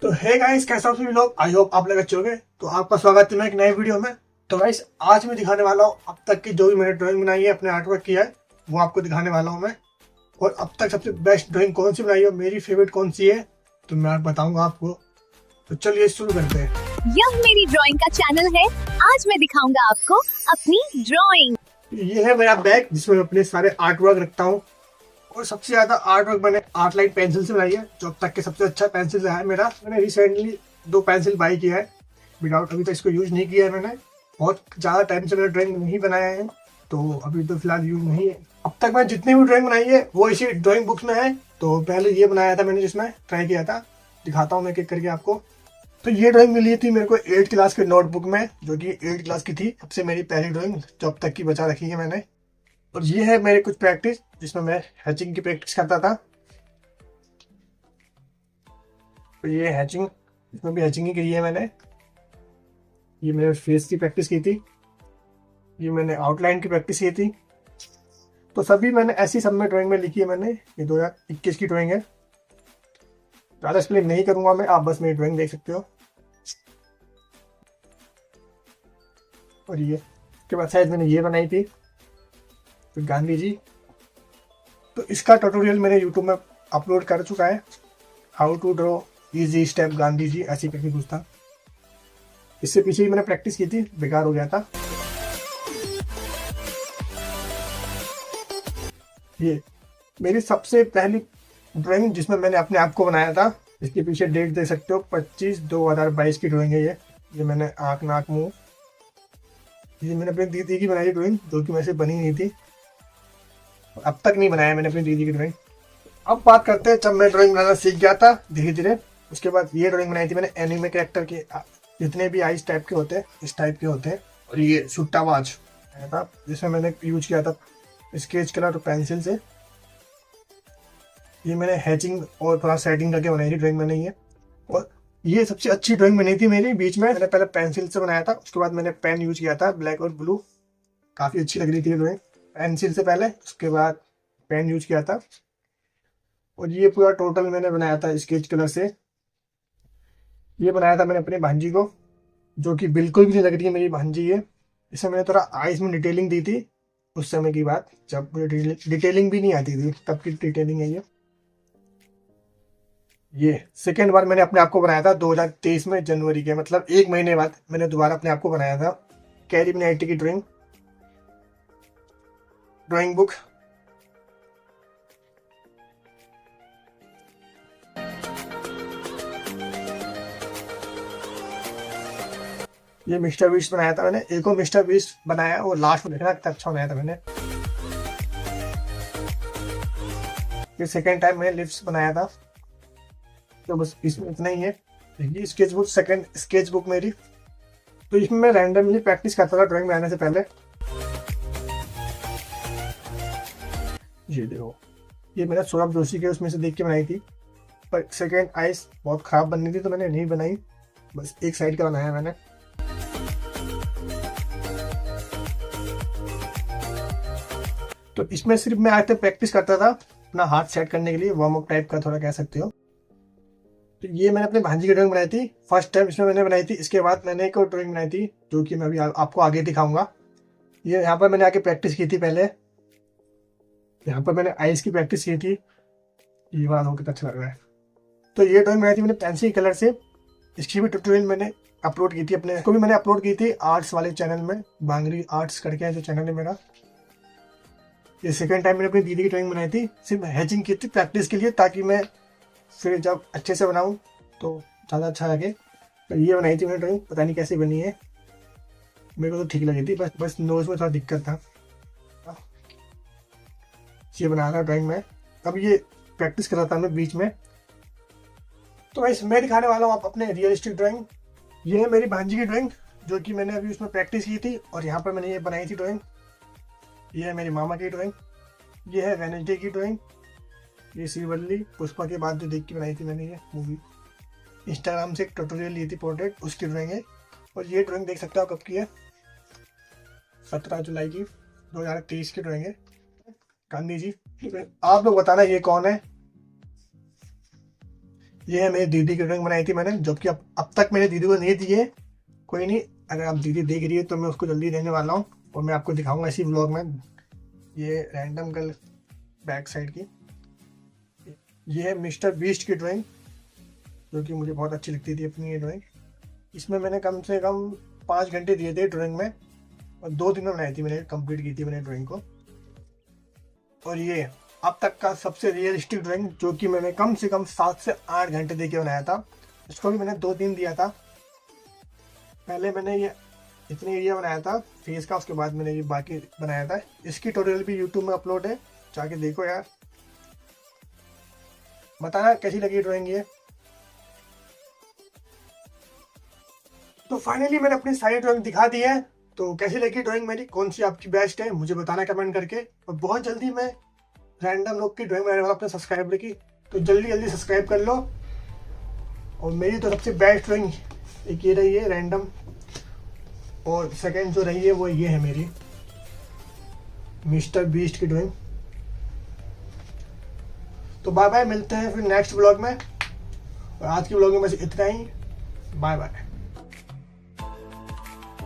तो hey guys, कैसा हो सभी लोग। आई होप आप लोग अच्छे होंगे। तो आपका स्वागत है मैं एक नए वीडियो में। तो गाइस, आज मैं दिखाने वाला हूँ अब तक की जो भी मैंने ड्राइंग बनाई है, अपने आर्टवर्क किया है, वो आपको दिखाने वाला हूँ मैं। और अब तक सबसे बेस्ट ड्राइंग कौन सी बनाई है, मेरी फेवरेट कौन सी है, तो मैं बताऊंगा आपको। तो चलिए शुरू करते हैं। यह मेरी ड्राइंग का चैनल है। आज मैं दिखाऊंगा आपको अपनी ड्राइंग। ये है मेरा बैग जिसमें मैं अपने सारे आर्टवर्क रखता हूँ। और सबसे ज्यादा आर्टवर्क मैंने आर्ट लाइन पेंसिल से बनाई है, जो अब तक के सबसे अच्छा पेंसिल रहा है मेरा। मैंने रिसेंटली 2 पेंसिल बाई किया है विदाउट, अभी तक इसको यूज नहीं किया है मैंने। बहुत ज्यादा टाइम से मैंने ड्राइंग नहीं बनाया है, तो अभी तो फिलहाल यूज नहीं है। अब तक मैं जितनी भी ड्राइंग बनाई है वो इसी ड्राइंग बुक्स में है। तो पहले ये बनाया था मैंने, जिसमें ट्राई किया था, दिखाता हूँ मैं एक करके आपको। तो ये ड्राइंग मिली थी मेरे को 8th क्लास के नोटबुक में, जो कि 8th क्लास की थी। सबसे मेरी पहली ड्राइंग जो अब तक की बचा रखी है मैंने। और ये है मेरे कुछ प्रैक्टिस जिसमें मैं हैचिंग की प्रैक्टिस करता था। तो ये हैचिंग, इसमें भी हैचिंग ही की है मैंने। ये मैंने फेस की प्रैक्टिस की थी, ये मैंने आउटलाइन की प्रैक्टिस की थी। तो सभी मैंने ऐसी सब में ड्राइंग में लिखी है मैंने। ये 2021 की ड्राइंग है। ज़्यादा एक्सप्लेन नहीं करूंगा मैं, आप बस मेरी ड्राइंग देख सकते हो। और ये उसके बाद शायद मैंने ये बनाई थी, तो गांधी जी। तो इसका ट्यूटोरियल मैंने यूट्यूब में अपलोड कर चुका है। How to draw easy step Gandhi ji, ऐसी करके कुछ था। इससे पीछे ही मैंने प्रैक्टिस की थी, बेकार हो गया था। ये मेरी सबसे पहली ड्राइंग जिसमें मैंने अपने आप को बनाया था। इसके पीछे डेट देख सकते हो, 25/2/2022 की ड्राइंग है ये। ये मैंने आँख नाक मुंह, ये मैंने अपनी दीदी की बनाई ड्राइंग, जो कि मेरे से बनी नहीं थी। अब तक नहीं बनाया मैंने अपनी दीदी की ड्राइंग। अब बात करते हैं जब मैं ड्राइंग बनाना सीख गया था धीरे धीरे। उसके बाद ये ड्राइंग बनाई थी मैंने एनिमे कैरेक्टर के, जितने भी आइस टाइप के होते हैं इस टाइप के होते हैं। और ये सुट्टाबाज था, जिसमें मैंने यूज किया था स्केच कलर और पेंसिल से। ये मैंने हैचिंग और थोड़ा सेटिंग करके बनाई थी ड्राइंग मैंने ये। और ये सबसे अच्छी ड्राइंग बनी थी मेरी। बीच में मैंने पहले पेंसिल से बनाया था, उसके बाद मैंने पेन यूज किया था ब्लैक और ब्लू। काफ़ी अच्छी लग रही थी ड्राइंग। पेंसिल से पहले, उसके बाद पेन यूज किया था। और ये पूरा टोटल मैंने बनाया था स्केच कलर से। ये बनाया था मैंने अपनी भांजी को, जो कि बिल्कुल भी नहीं लग रही है मेरी भांजी है। इसमें मैंने थोड़ा आइज में डिटेलिंग दी थी, उस समय की बात जब मुझे डिटेलिंग भी नहीं आती थी, तब की डिटेलिंग है ये। ये सेकेंड बार मैंने अपने आप को बनाया था 2023 में जनवरी के, मतलब 1 महीने बाद मैंने दोबारा अपने आप को बनाया था। कैरी मिनाटी की ड्राइंग बुक। ये मिस्टर बीस्ट बनाया था मैंने, एक और मिस्टर बीस्ट बनाया, वो लास्ट में देखना कितना अच्छा बनाया था मैंने। ये सेकेंड टाइम मैंने लिप्स बनाया था। तो बस इसमें इतना ही है। ये sketch book, second sketch book मेरी। तो इसमें मैं रैंडमली प्रैक्टिस करता था ड्राइंग बनाने से पहले। ये देखो, ये मैंने सौरभ जोशी के उसमें से देख के बनाई थी, पर सेकेंड आइस बहुत खराब बननी थी तो मैंने नहीं बनाई, बस एक साइड का बनाया मैंने। तो इसमें सिर्फ मैं आज तक प्रैक्टिस करता था अपना हाथ सेट करने के लिए, वार्म अप टाइप का थोड़ा कह सकते हो। तो ये मैंने अपने भांजी की ड्राइंग बनाई थी फर्स्ट टाइम, इसमें मैंने बनाई थी। इसके बाद मैंने एक और ड्राइंग बनाई थी, जो कि मैं अभी आपको आगे दिखाऊंगा। ये यहाँ पर मैंने आके प्रैक्टिस की थी पहले। यहाँ पर मैंने आइस की प्रैक्टिस की थी। ये वाला कितना अच्छा लग रहा है। तो ये ड्राइंग बनाई थी मैंने पेंसिल कलर से। इसकी भी ट्यूटोरियल मैंने अपलोड की थी अपने, इसको भी मैंने अपलोड की थी आर्ट्स वाले चैनल में, बांगरी आर्ट्स करके है जो चैनल है मेरा। ये सेकेंड टाइम मैंने अपनी दीदी की ड्राइंग बनाई थी, सिर्फ हैचिंग की थी प्रैक्टिस के लिए, ताकि मैं फिर जब अच्छे से बनाऊं तो ज़्यादा अच्छा लगे। तो ये बनाई थी मैंने ड्राइंग, पता नहीं कैसी बनी है, मेरे को तो ठीक लगी थी, बस नोज में थोड़ा दिक्कत था। ये बनाया था ड्राइंग में, अब ये प्रैक्टिस कर रहा था मैं बीच में। तो वैसे मैं दिखाने वाला हूँ आप अपने रियलिस्टिक ड्राइंग। ये है मेरी भांजी की ड्राइंग, जो कि मैंने अभी उसमें प्रैक्टिस की थी। और यहाँ पर मैंने ये बनाई थी ड्राइंग। ये है मेरी मामा की ड्राइंग। ये है वेनेसडे की ड्राइंग। ये श्रीवल्ली पुष्पा के बाद जो देख के बनाई थी मैंने, ये मूवी इंस्टाग्राम से एक ट्यूटोरियल ली थी पोर्ट्रेट, उसकी ड्राइंग है। और ये ड्राइंग देख सकते हो कब की है, 17 जुलाई की 2023 की ड्राइंग है, गांधी जी। आप लोग बताना ये कौन है। ये है मेरी दीदी की ड्राइंग बनाई थी मैंने, जो कि अब तक मेरी दीदी को नहीं दी है। कोई नहीं, अगर आप दीदी देख रही है तो मैं उसको जल्दी देने वाला हूँ और मैं आपको दिखाऊंगा इसी व्लॉग में। ये रैंडम गर्ल बैक साइड की, ये है मिस्टर बीस्ट की ड्राइंग, जो कि मुझे बहुत अच्छी लगती थी अपनी ये ड्राइंग। इसमें मैंने कम से कम 5 घंटे दिए थे ड्राइंग में और 2 दिन में बनाई थी मैंने, कंप्लीट की थी मैंने ड्राइंग को। और ये अब तक का सबसे रियलिस्टिक ड्राइंग, जो कि मैंने कम से कम 7 से 8 घंटे दे के बनाया था। इसको भी मैंने 2 दिन दिया था। पहले मैंने ये इतनी एरिया बनाया था फेस का, उसके बाद मैंने ये बाकी बनाया था। इसकी ट्यूटोरियल भी यूट्यूब में अपलोड है, जाके देखो यार। बताना कैसी लगी ड्राइंग ये। तो फाइनली मैंने अपनी सारी ड्राइंग दिखा दी है। तो कैसी लगी ड्राइंग मेरी, कौन सी आपकी बेस्ट है, मुझे बताना कमेंट करके। और बहुत जल्दी मैं रैंडम लोग की ड्राइंग बनाने वाला अपने सब्सक्राइबर की, तो जल्दी जल्दी सब्सक्राइब कर लो। और मेरी तो सबसे बेस्ट ड्राइंग एक ये रही है रैंडम, और सेकंड जो रही है वो ये है मेरी मिस्टर बीस्ट की ड्राइंग। तो बाय बाय, मिलते हैं फिर नेक्स्ट ब्लॉग में। और आज की ब्लॉग में बस इतना ही। Bye bye.